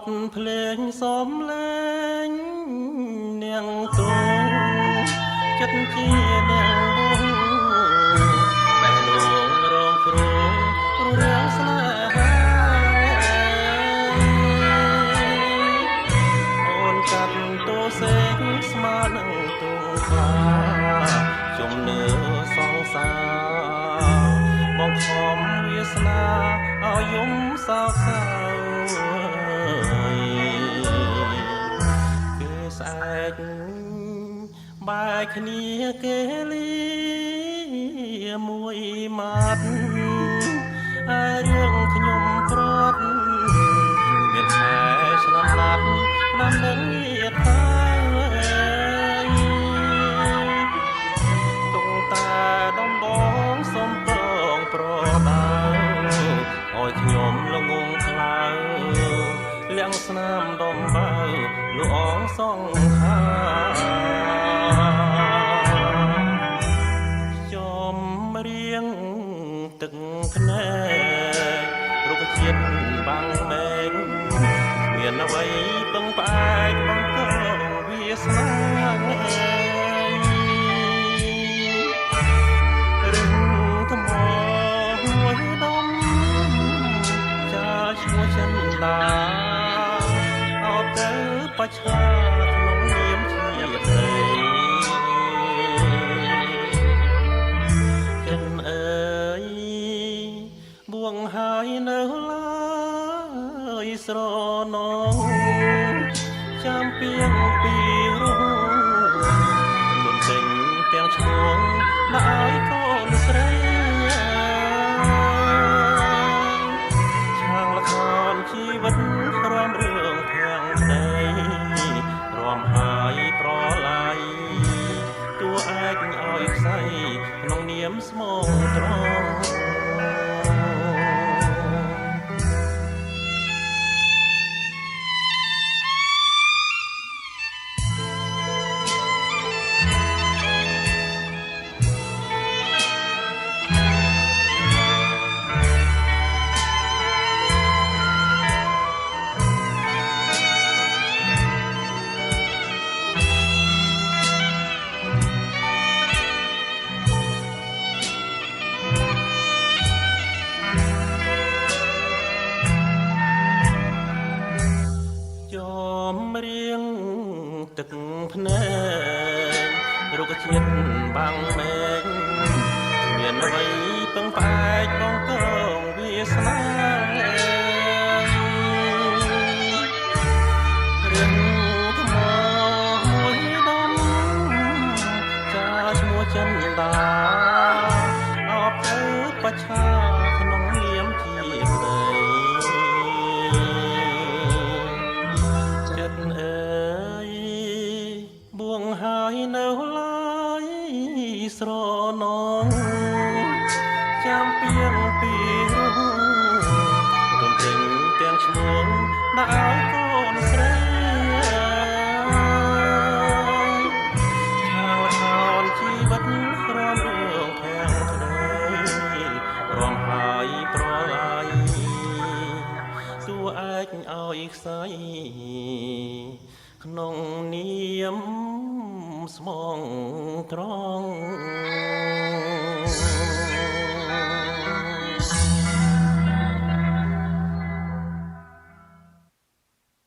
ត់ភ្លេងសំលេងនាងទ្រង់ចិត្តជានាងវងបែរលងរងគ្រងរាំងស្នេហាអូនកាត់តោសេងស្មើនឹងទងខ្លាជំនឿសង្សារបងខំវាសនាឲ្យយំសោកសៅគេស្អែកបែកគ្នាគេលីមួយម៉ាត់ហើយរឿងខ្ញុំប្រត់មានខែឆ្នាំណាត់ឆ្នាំនឹងទៀតហើយតុងតាដំបងសុំប្រងប្រដៅឲ្យខ្ញុំល្ងងខ្លៅលៀងស្នាមដំបើលូអងសងខាចំរៀងទឹកភ្នែករុក្ខជាតិបាំងមេឃមានអ្វីពឹងផ្អែកបង្កវាសនារឹងថ្មមួយដុំចាឈ្មោះចិនដាអត់ទៅបច្ឆាក្នុងនាមជាប្តីចិនអើយបួងហើយនៅឡើយស្រណងចាំពីងពីរោទុនចេញទាំងឈ្មោះដាក់ឲ្យកូនស្រីឆាងលខនជីវិតរំរឿងភាំងប្តីរំហើយប្រឡ័យតួឯកឲ្យខ្សែក្នុងនាមស្មងត្រង់រៀងទឹកភ្នែករុក្ខជាតិបាំងមេឃមានអ្វីពឹងផ្អែកបងកងវាសនារឿងថ្មមួយដុំចាឈ្មោះចិនដាអបទៅបច្ឆាក្នុងនាមជាប្តីបួងហើយនៅឡើយស្រណងចាំពីងពីរោទុនចេញទាំងឈ្មោះដាក់ឲ្យកូនស្រីឆាវឆោនជីវិតរំរឿងភាំងក្តីរំហើយប្រឡ័យតួឯកឲ្យខ្សែក្នុងនាមស្មងត្រង់